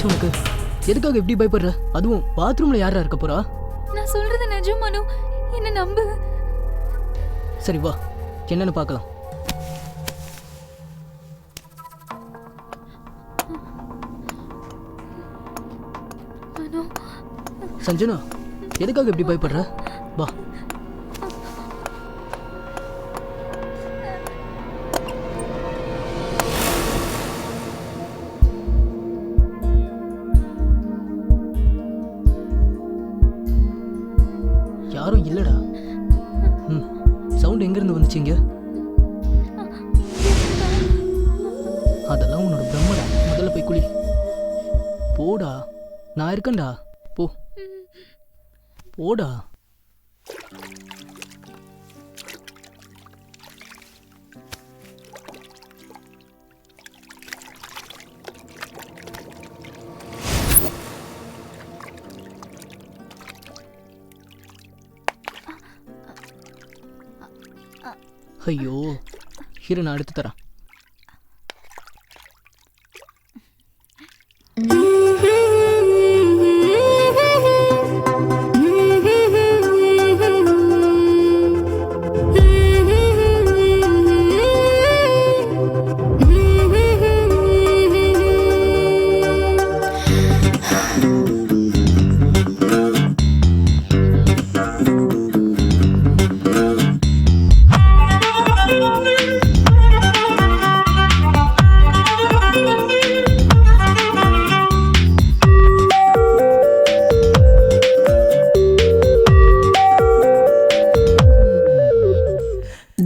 ஆச்சு உனக்கு? எதுக்காக இப்படி பயப்படுற? அதுவும் பாத்ரூம்ல யாரா இருக்க போறா? நான் சொல்றது நிஜம் மனு, என்ன நம்பு. சரி வா, என்னன்னு பார்க்கலாம். மனு, சஞ்சனா, எதுக்காக இப்படி பயப்படுற? வா. யாரும் இல்லடா. சவுண்ட் எங்க இருந்து வந்துச்சுங்க? அதெல்லாம் உன்னோட பிரம்மடா. முதல்ல போய் குளி. போடா, நான் இருக்கேன்டா. போ போடா. ஐயோ, இரு நான் எடுத்து தரேன்.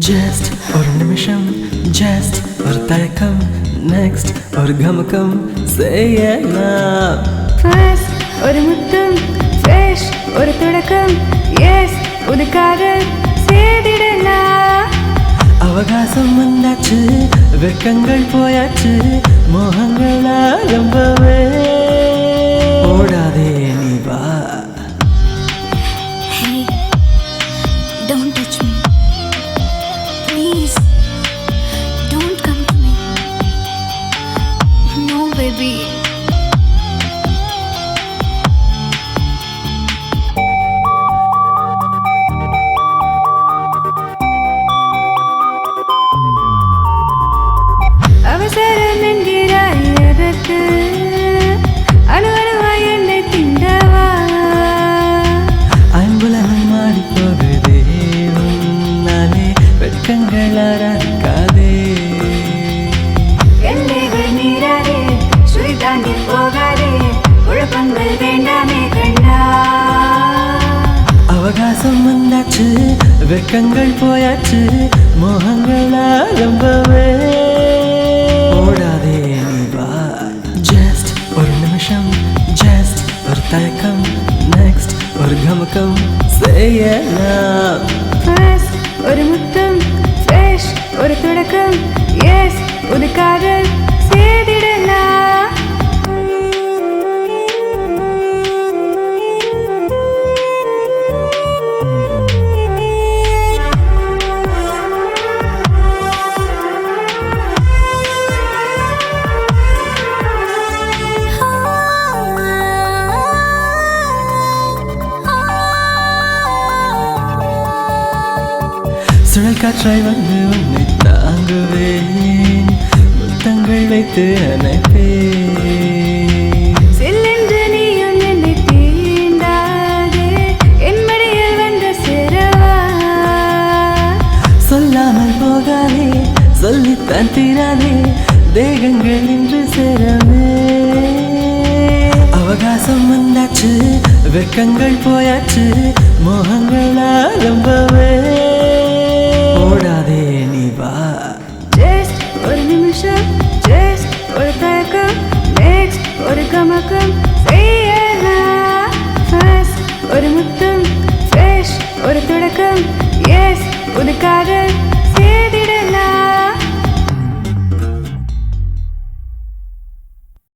Just ஒரு நிமிஷம், just ஒரு தயக்கம், next ஒரு கமக்கம் செய்யலாம். First ஒரு முத்தம், fresh ஒரு தொடக்கம், yes ஒரு காதல் செய்திடலாம். அவகாசம் வந்தாச்சு, வெட்கங்கள் போயாச்சு, மோகங்கள் ஆரம்பமே. ஓடாதே நீ வா. hey, don't touch me. Please, don't come to me. No, baby. அவசரம் என்கிறாய் எதற்கு? அணுவணுவாய் என்னை திண்டவா? ஐம்புலனும் மாடி போகுதே, உன்னாலே வெட்கங்கள் ஆராதிக்காதே. எல்லைகள் மீறாதே, சுழி தாண்டி போகாதே, குழப்பங்கள் வேண்டாமே கண்ணா. அவகாசம் வந்தாச்சு, வெட்கங்கள் போயாச்சு, மோகங்கள் ஆரம்பமே. ஓடாதே நீ வா. ஜஸ்ட் ஒரு நிமிஷம், ஜஸ்ட் ஒரு தயக்கம், நெக்ஸ்ட் ஒரு கமக்கம் செய்யலாம். First ஒரு முத்தம், fresh ஒரு தொடக்கம், yes ஒரு காதல் செய்திடலாம். சுழல் காற்றாய் வந்து உன்னை தாங்குவேன், முத்தங்கள் வைத்து அணைப்பேன். செல்லென்று நீயும் என்னை தீண்டாதே, என் மடியில் வந்து சேரவா? சொல்லாமல் போகாதே, சொல்லித்தான் தீராதே, தேகங்கள் இன்று சேரவே. அவகாசம் வந்தாச்சு, வெட்கங்கள் போயாச்சு, மோகங்கள் ஆரம்பமே. ஓடாதே நீ வா. Just ஒரு நிமிஷம், just ஒரு தயக்கம், next ஒரு கமக்கம் செய்யலாம். First ஒரு முத்தம், fresh ஒரு தொடக்கம்,